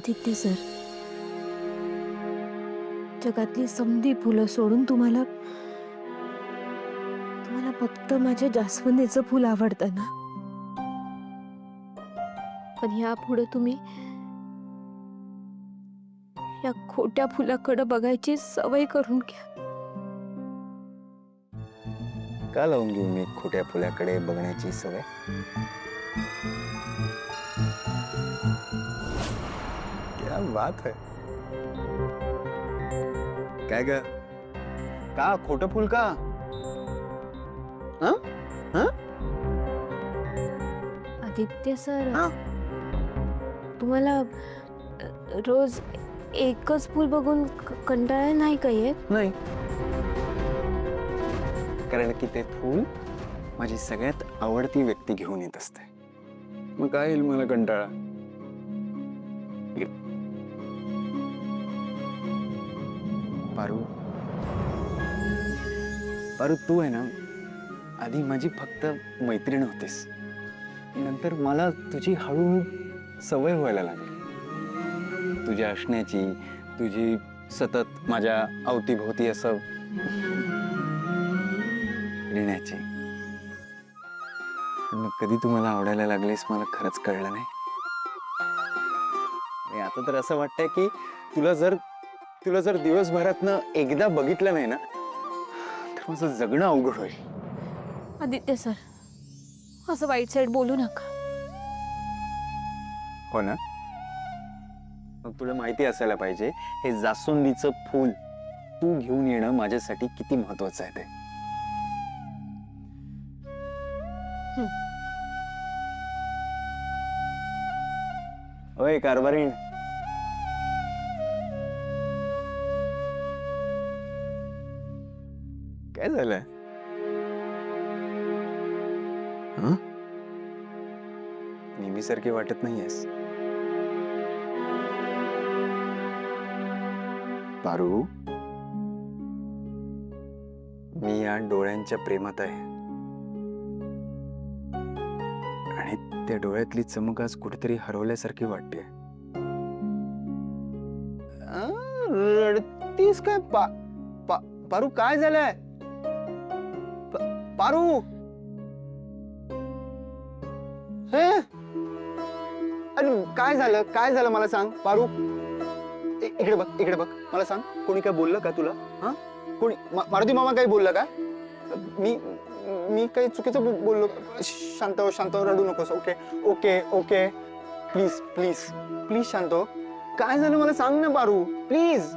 Aditya sir, जगातली समधी फुलं सोडून तुम्हाला फक्त माझ्या जास्वंदीचं फुल आवडतं ना? पण यापुढे तुम्ही या खोट्या फुलाकडे बघायची सवय करून घ्या. का लावून घेऊ मी खोट्या फुलाकडे बघण्याची सवय? क्या बात है. काय ग? का खोटं फुल का? हं? हं? आदित्य सर, हा? तुम्हाला रोज एकच फुल बघून कंटाळा नाही का येत? नाही, कारण की ते फुल माझी सगळ्यात आवडती व्यक्ती घेऊन येत असते. मग काय येईल मला कंटाळा? पारू, पारू तू आहे ना, आधी माझी फक्त मैत्रीण होतीस, नंतर मला तुझी हळूहळू सवय व्हायला लागली. तुझ्या असण्याची, तुझी सतत माझ्या अवतीभोवती असं येण्याची. मग कधी तू मला आवडायला लागलीस मला खरंच कळलं नाही. आणि आता तर असं वाटतंय की तुला जर दिवसभरातनं एकदा बघितलं नाही ना, तर माझं जगणं अवघड होईल. आदित्य सर, असं वाईट साईड बोलू नका. हो ना? मग तुला माहिती असायला पाहिजे हे जास्वंदीचं फूल तू घेऊन येणं माझ्यासाठी किती महत्वाचं आहे ते. ओय कारभारीण, काय झालं? हं? नेहमीसारखी वाटत नाहीयेस. पारू, मी या डोळ्यांच्या प्रेमात आहे आणि त्या डोळ्यातली चमक आज कुठेतरी हरवल्यासारखी वाटते. रडतीस काय? पारू काय झालंय? पारू, हे अरे काय झालं? काय झालं मला सांग पारू. इकडे बघ, इकडे बघ, मला सांग, कोणी काय बोललं का तुला? हा, कोणी मारुती मामा काही बोललं का? मी काही चुकीचं बोललो? शांत हो, शांत हो, रडू नकोस. Okay okay okay, please please please शांत हो. काय झालं मला सांग ना पारू, प्लीज.